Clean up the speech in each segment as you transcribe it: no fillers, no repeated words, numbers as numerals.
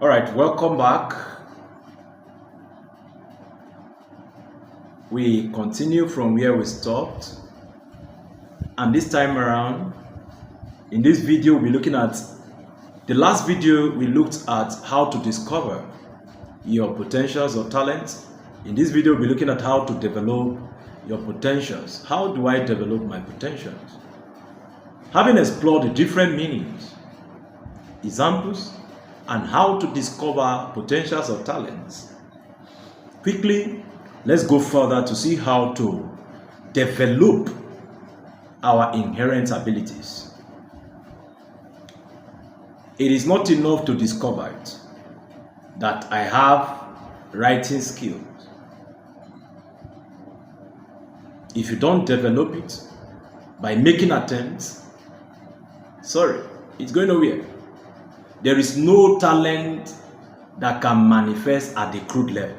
All right, welcome back. We continue from where we stopped, and this time around, in this video, we'll be looking at the last video. We looked at how to discover your potentials or talents. In this video, we'll be looking at how to develop your potentials. How do I develop my potentials? Having explored the different meanings, examples, and how to discover potentials or talents, quickly, let's go further to see how to develop our inherent abilities. It is not enough to discover it, that I have writing skills. If you don't develop it by making attempts, sorry, it's going nowhere. There is no talent that can manifest at the crude level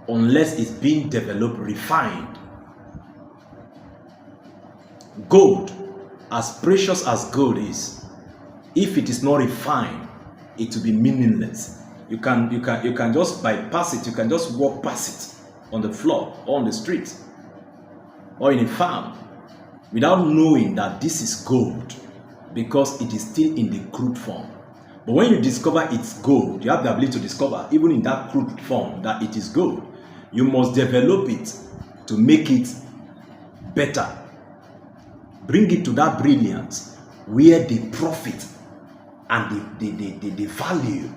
unless it's being developed, refined. Gold, as precious as gold is, if it is not refined, it will be meaningless. You can just bypass it. You can just walk past it on the floor or on the street or in a farm without knowing that this is gold, because it is still in the crude form. But when you discover it's gold, you have the ability to discover, even in that crude form, that it is gold. You must develop it to make it better. Bring it to that brilliance where the profit and the value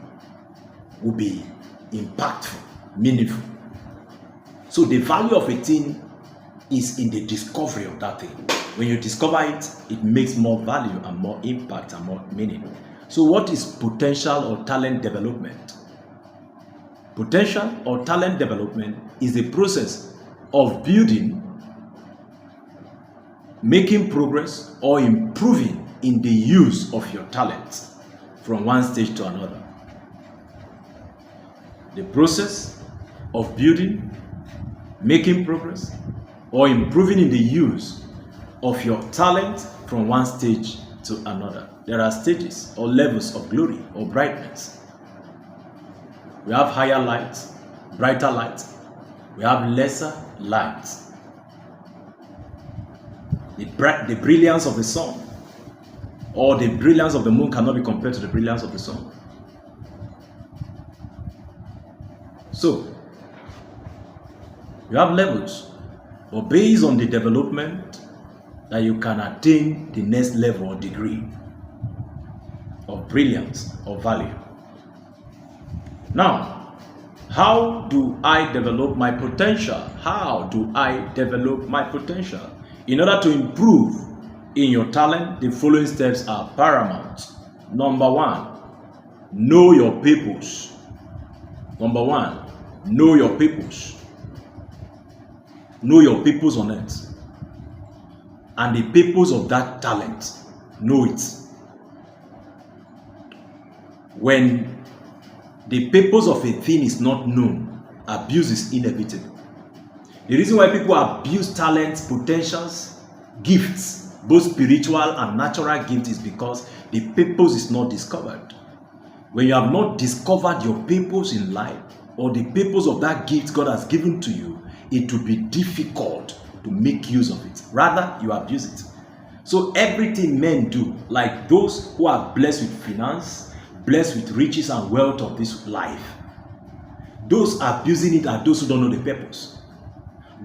will be impactful, meaningful. So the value of a thing is in the discovery of that thing. When you discover it, it makes more value and more impact and more meaning. So what is potential or talent development? Potential or talent development is the process of building, making progress, or improving in the use of your talents from one stage to another. The process of building, making progress, or improving in the use of your talent from one stage to another. There are stages or levels of glory or brightness. We have higher light, brighter light. We have lesser light. The brilliance of the sun or the brilliance of the moon cannot be compared to the brilliance of the sun. So, you have levels, but based on the development that you can attain the next level or degree of brilliance or value. Now, how do I develop my potential? How do I develop my potential? In order to improve in your talent, the following steps are paramount. Number one, know your purpose. Number one, know your purpose. Know your purpose on it. And the purpose of that talent, know it. When the purpose of a thing is not known, abuse is inevitable. The reason why people abuse talents, potentials, gifts, both spiritual and natural gifts, is because the purpose is not discovered. When you have not discovered your purpose in life or the purpose of that gift God has given to you, it will be difficult to make use of it. Rather, you abuse it. So everything men do, like those who are blessed with finance, blessed with riches and wealth of this life, those abusing it are those who don't know the purpose.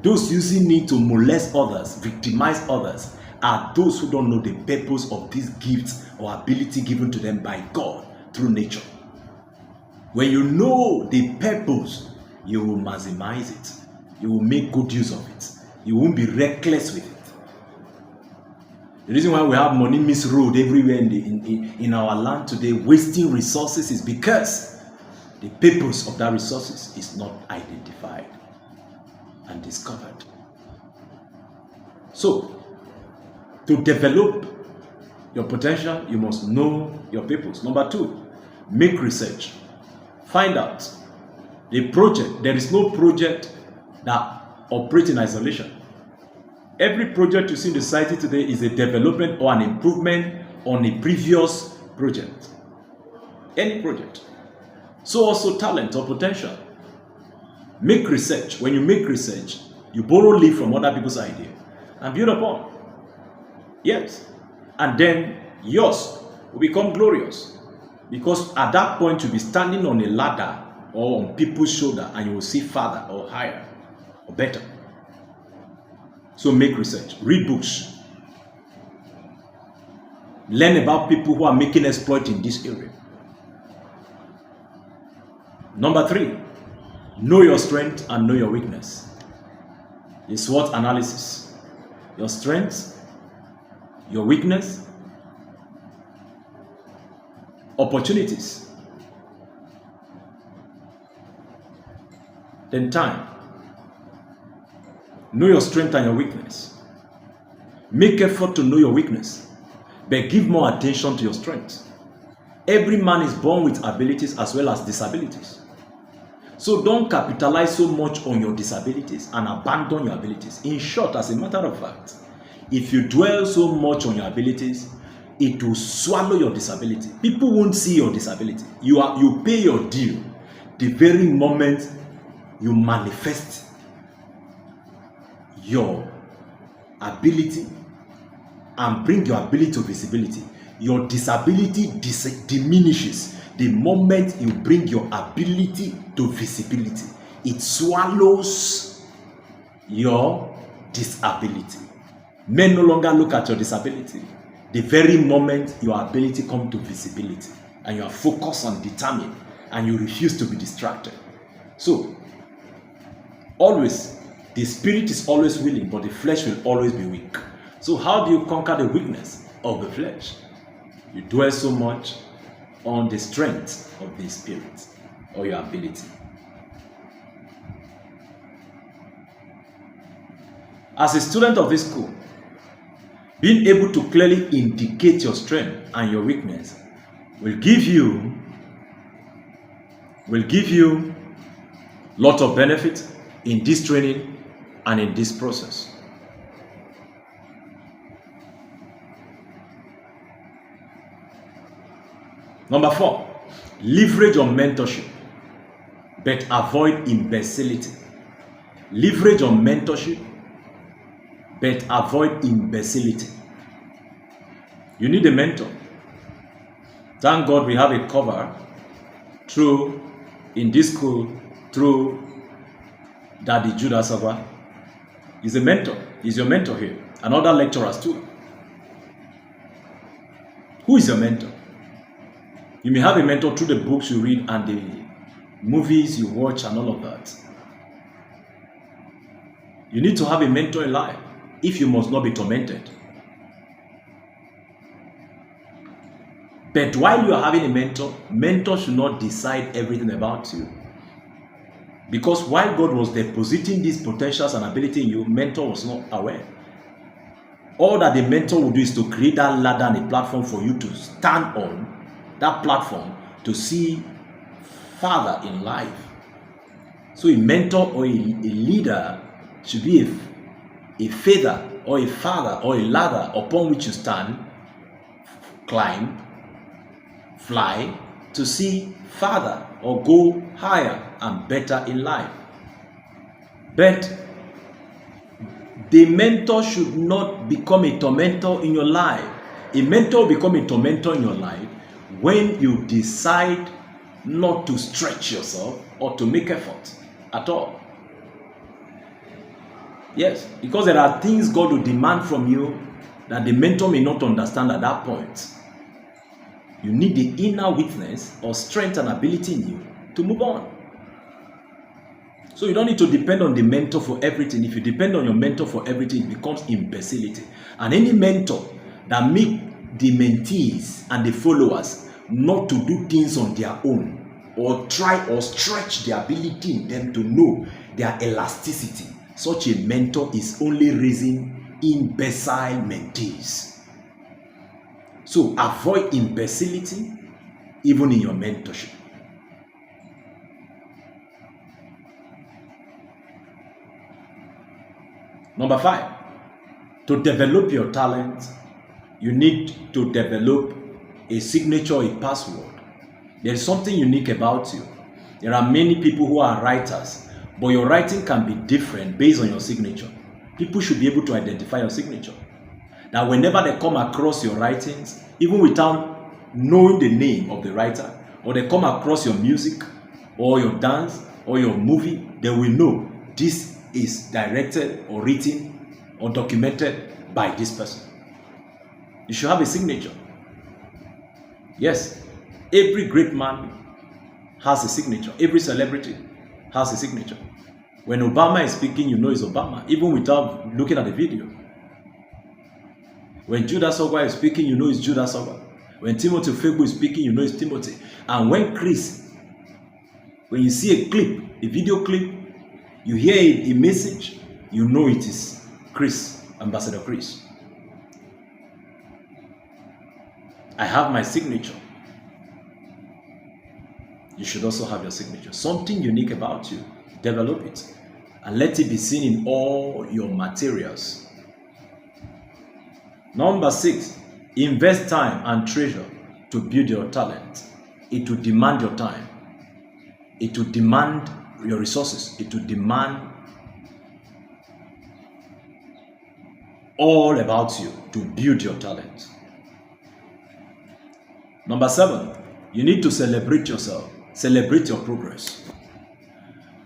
Those using it to molest others, victimize others, are those who don't know the purpose of these gifts or ability given to them by God through nature. When you know the purpose, you will maximize it. You will make good use of it. You won't be reckless with it. The reason why we have money misroad everywhere in our land today, wasting resources, is because the purpose of that resources is not identified and discovered. So, to develop your potential, you must know your purpose. Number two, make research. Find out the project. There is no project that operates in isolation. Every project you see in the society today is a development or an improvement on a previous project. Any project. So also talent or potential. Make research. When you make research, you borrow leaf from other people's idea and build upon. Yes. And then yours will become glorious. Because at that point, you'll be standing on a ladder or on people's shoulder and you will see farther or higher or better. So make research. Read books. Learn about people who are making exploit in this area. Number 3, know your strength and know your weakness. The SWOT analysis. Your strengths, your weakness, opportunities, then time. Know your strength and your weakness. Make effort to know your weakness, but give more attention to your strengths. Every man is born with abilities as well as disabilities. So don't capitalize so much on your disabilities and abandon your abilities. In short, as a matter of fact, if you dwell so much on your abilities, it will swallow your disability. People won't see your disability. You pay your due the very moment you manifest your ability and bring your ability to visibility. Your disability diminishes the moment you bring your ability to visibility. It swallows your disability. Men no longer look at your disability the very moment your ability comes to visibility and you are focused and determined and you refuse to be distracted. So always, the spirit is always willing, but the flesh will always be weak. So how do you conquer the weakness of the flesh? You dwell so much on the strength of the spirit or your ability. As a student of this school, being able to clearly indicate your strength and your weakness will give you lot of benefit in this training and in this process. Number 4, leverage on mentorship, but avoid imbecility. Leverage on mentorship, but avoid imbecility. You need a mentor. Thank God we have a cover in this school through Daddy Judas Agwa. He's a mentor. He's your mentor here. And other lecturers too. Who is your mentor? You may have a mentor through the books you read and the movies you watch and all of that. You need to have a mentor in life if you must not be tormented. But while you are having a mentor should not decide everything about you. Because while God was depositing these potentials and ability in you, mentor was not aware. All that the mentor will do is to create that ladder and a platform for you to stand on that platform to see farther in life. So a mentor or a leader should be a feather or a father or a ladder upon which you stand, climb, fly to see farther or go higher and better in life. But the mentor should not become a tormentor in your life. A mentor will become a tormentor in your life when you decide not to stretch yourself or to make effort at all. Yes, because there are things God will demand from you that the mentor may not understand at that point. You need the inner witness or strength and ability in you to move on. So you don't need to depend on the mentor for everything. If you depend on your mentor for everything, it becomes imbecility. And any mentor that make the mentees and the followers not to do things on their own or try or stretch the ability in them to know their elasticity, such a mentor is only raising imbecile mentees. So avoid imbecility even in your mentorship. Number 5, to develop your talent, you need to develop a signature, a password. There is something unique about you. There are many people who are writers, but your writing can be different based on your signature. People should be able to identify your signature. That whenever they come across your writings, even without knowing the name of the writer, or they come across your music, or your dance, or your movie, they will know this is directed or written or documented by this person. You should have a signature. Yes, every great man has a signature. Every celebrity has a signature. When Obama is speaking, you know it's Obama, even without looking at the video. When Judas Ogwa is speaking, you know it's Judas Ogwa. When Timothy Fegbu is speaking, you know it's Timothy. And when you see a clip, a video clip, you hear a message, you know it is Chris, Ambassador Chris. I have my signature. You should also have your signature. Something unique about you. Develop it. And let it be seen in all your materials. Number 6, invest time and treasure to build your talent. It will demand your time. It will demand your resources. It will demand all about you to build your talent. Number 7, you need to celebrate yourself. Celebrate your progress.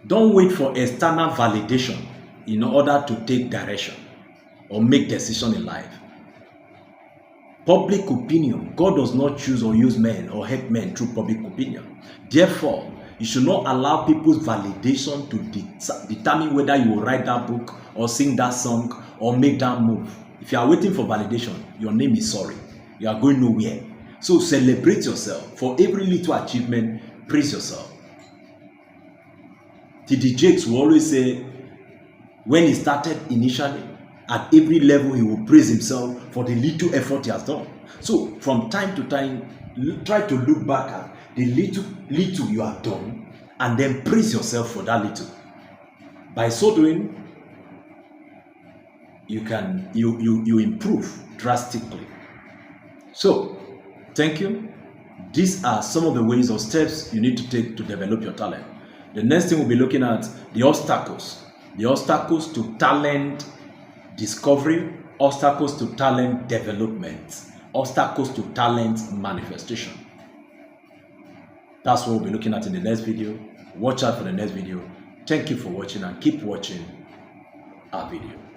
Don't wait for external validation in order to take direction or make decisions in life. Public opinion. God does not choose or use men or help men through public opinion. Therefore, you should not allow people's validation to determine whether you will write that book or sing that song or make that move. If you are waiting for validation, your name is sorry. You are going nowhere. So celebrate yourself. For every little achievement, praise yourself. T.D. Jakes will always say, when he started initially, at every level he will praise himself for the little effort he has done. So from time to time, try to look back at the little you have done and then praise yourself for that little. By so doing, you improve drastically. So thank you. These are some of the ways or steps you need to take to develop your talent. The next thing we'll be looking at the obstacles. The obstacles to talent discovery, obstacles to talent development, obstacles to talent manifestation. That's what we'll be looking at in the next video. Watch out for the next video. Thank you for watching and keep watching our video.